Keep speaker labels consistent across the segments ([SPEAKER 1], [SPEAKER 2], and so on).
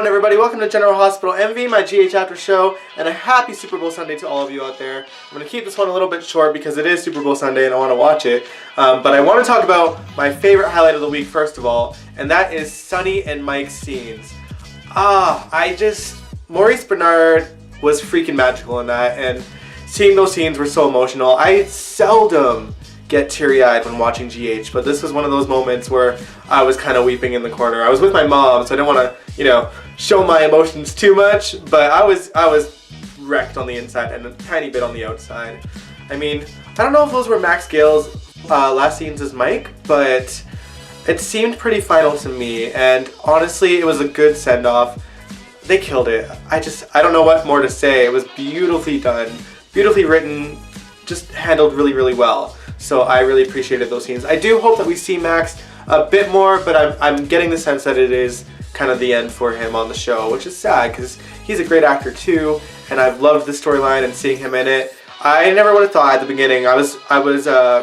[SPEAKER 1] going, everybody? Welcome to General Hospital MV, my GH After Show, and a happy Super Bowl Sunday to all of you out there. I'm going to keep this one a little bit short because it is Super Bowl Sunday and I want to watch it. But I want to talk about my favorite highlight of the week first of all, and that is Sonny and Mike's scenes. Maurice Bernard was freaking magical in that, and seeing those scenes were so emotional. I seldom get teary-eyed when watching GH, but this was one of those moments where I was kind of weeping in the corner. I was with my mom, so I didn't want to, show my emotions too much, but I was wrecked on the inside and a tiny bit on the outside. I mean, I don't know if those were Max Gale's last scenes as Mike, but it seemed pretty final to me, and honestly, it was a good send-off. They killed it. I don't know what more to say. It was beautifully done, beautifully written, just handled really, really well. So I really appreciated those scenes. I do hope that we see Max a bit more, but I'm getting the sense that it is kind of the end for him on the show, which is sad because he's a great actor too, and I've loved the storyline and seeing him in it. I never would have thought at the beginning. I was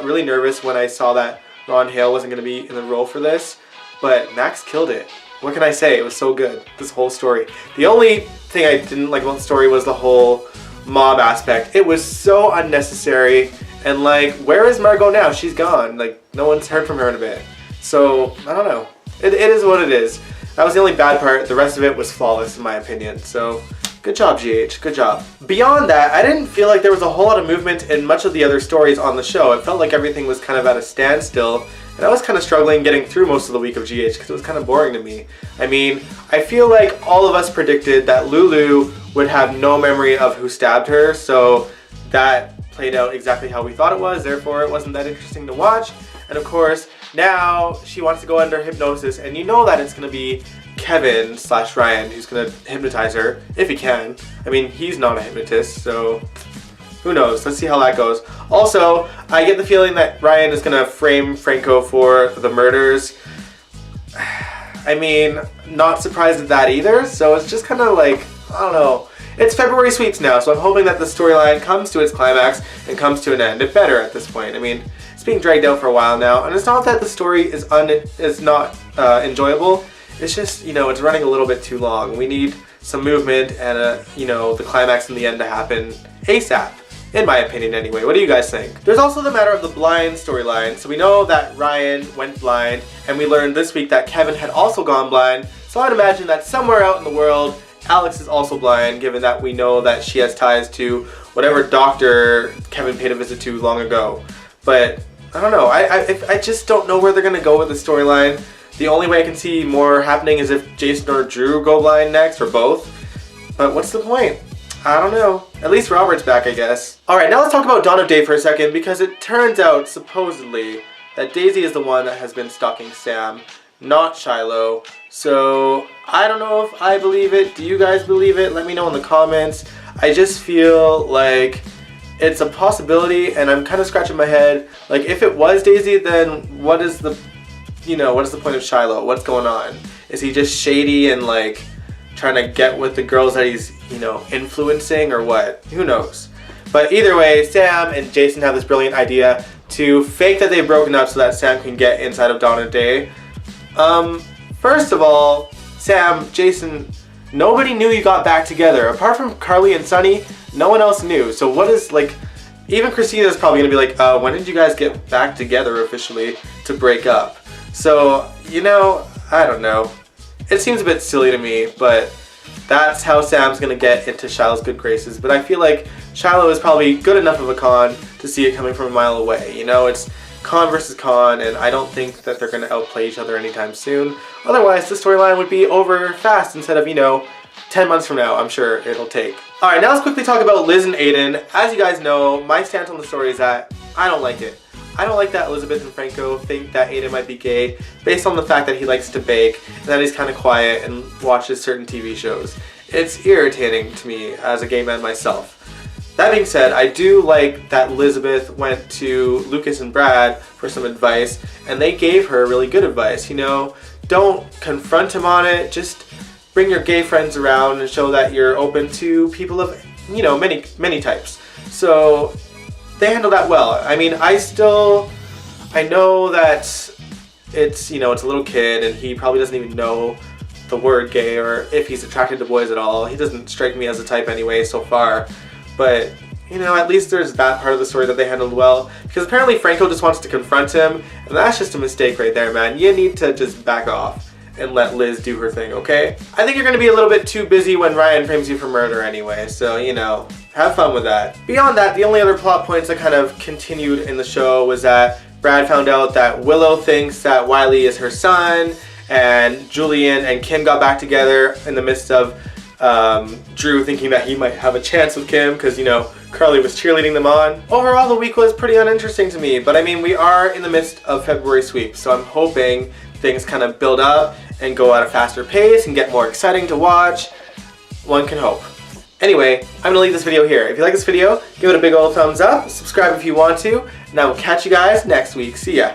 [SPEAKER 1] really nervous when I saw that Ron Hale wasn't going to be in the role for this, but Max killed it. What can I say? It was so good, this whole story. The only thing I didn't like about the story was the whole mob aspect. It was so unnecessary. And where is Margot now? She's gone. No one's heard from her in a bit. So, I don't know. It is what it is. That was the only bad part. The rest of it was flawless in my opinion. So, good job, GH. Good job. Beyond that, I didn't feel like there was a whole lot of movement in much of the other stories on the show. It felt like everything was kind of at a standstill. And I was kind of struggling getting through most of the week of GH because it was kind of boring to me. I mean, I feel like all of us predicted that Lulu would have no memory of who stabbed her. So, that played out exactly how we thought it was, therefore it wasn't that interesting to watch. And of course, now she wants to go under hypnosis, and you know that it's going to be Kevin/Ryan who's going to hypnotize her, if he can. I mean, he's not a hypnotist, so who knows? Let's see how that goes. Also, I get the feeling that Ryan is going to frame Franco for the murders. I mean, not surprised at that either, so it's just kind of I don't know. It's February sweeps now, so I'm hoping that the storyline comes to its climax and comes to an end. It better at this point. I mean, it's being dragged out for a while now, and it's not that the story is not enjoyable. It's just, it's running a little bit too long. We need some movement and, the climax and the end to happen ASAP. In my opinion anyway. What do you guys think? There's also the matter of the blind storyline. So we know that Ryan went blind, and we learned this week that Kevin had also gone blind. So I'd imagine that somewhere out in the world, Alex is also blind, given that we know that she has ties to whatever doctor Kevin paid a visit to long ago. But I don't know. I just don't know where they're gonna go with the storyline. The only way I can see more happening is if Jason or Drew go blind next, or both. But what's the point? I don't know. At least Robert's back, I guess. Alright, now let's talk about Dawn of Day for a second, because it turns out, supposedly, that Daisy is the one that has been stalking Sam, not Shiloh. So, I don't know if I believe it. Do you guys believe it? Let me know in the comments. I just feel like it's a possibility, and I'm kind of scratching my head. If it was Daisy, then what is the point of Shiloh? What's going on? Is he just shady and trying to get with the girls that he's, influencing, or what? Who knows? But either way, Sam and Jason have this brilliant idea to fake that they've broken up so that Sam can get inside of Dawn of Day. First of all, Sam, Jason, nobody knew you got back together. Apart from Carly and Sonny, no one else knew. So what is, even Christina's probably going to be when did you guys get back together officially to break up? So, I don't know. It seems a bit silly to me, but that's how Sam's going to get into Shiloh's good graces. But I feel like Shiloh is probably good enough of a con to see it coming from a mile away. It's con versus con, and I don't think that they're going to outplay each other anytime soon. Otherwise, the storyline would be over fast instead of, 10 months from now, I'm sure it'll take. Alright, now let's quickly talk about Liz and Aiden. As you guys know, my stance on the story is that I don't like it. I don't like that Elizabeth and Franco think that Aiden might be gay based on the fact that he likes to bake and that he's kind of quiet and watches certain TV shows. It's irritating to me as a gay man myself. That being said, I do like that Elizabeth went to Lucas and Brad for some advice, and they gave her really good advice. Don't confront him on it, just bring your gay friends around and show that you're open to people of, many types. So they handle that well. I mean, I know that it's, it's a little kid and he probably doesn't even know the word gay or if he's attracted to boys at all. He doesn't strike me as a type anyway so far. But, you know, at least there's that part of the story that they handled well. Because apparently Franco just wants to confront him, and that's just a mistake right there, man. You need to just back off and let Liz do her thing, okay? I think you're gonna be a little bit too busy when Ryan frames you for murder anyway, so, you know, have fun with that. Beyond that, the only other plot points that kind of continued in the show was that Brad found out that Willow thinks that Wiley is her son, and Julian and Kim got back together in the midst of Drew thinking that he might have a chance with Kim because, you know, Carly was cheerleading them on. Overall, the week was pretty uninteresting to me, but I mean, we are in the midst of February sweep, so I'm hoping things kind of build up and go at a faster pace and get more exciting to watch. One can hope. Anyway, I'm gonna leave this video here. If you like this video, give it a big old thumbs up, subscribe if you want to, and I will catch you guys next week. See ya.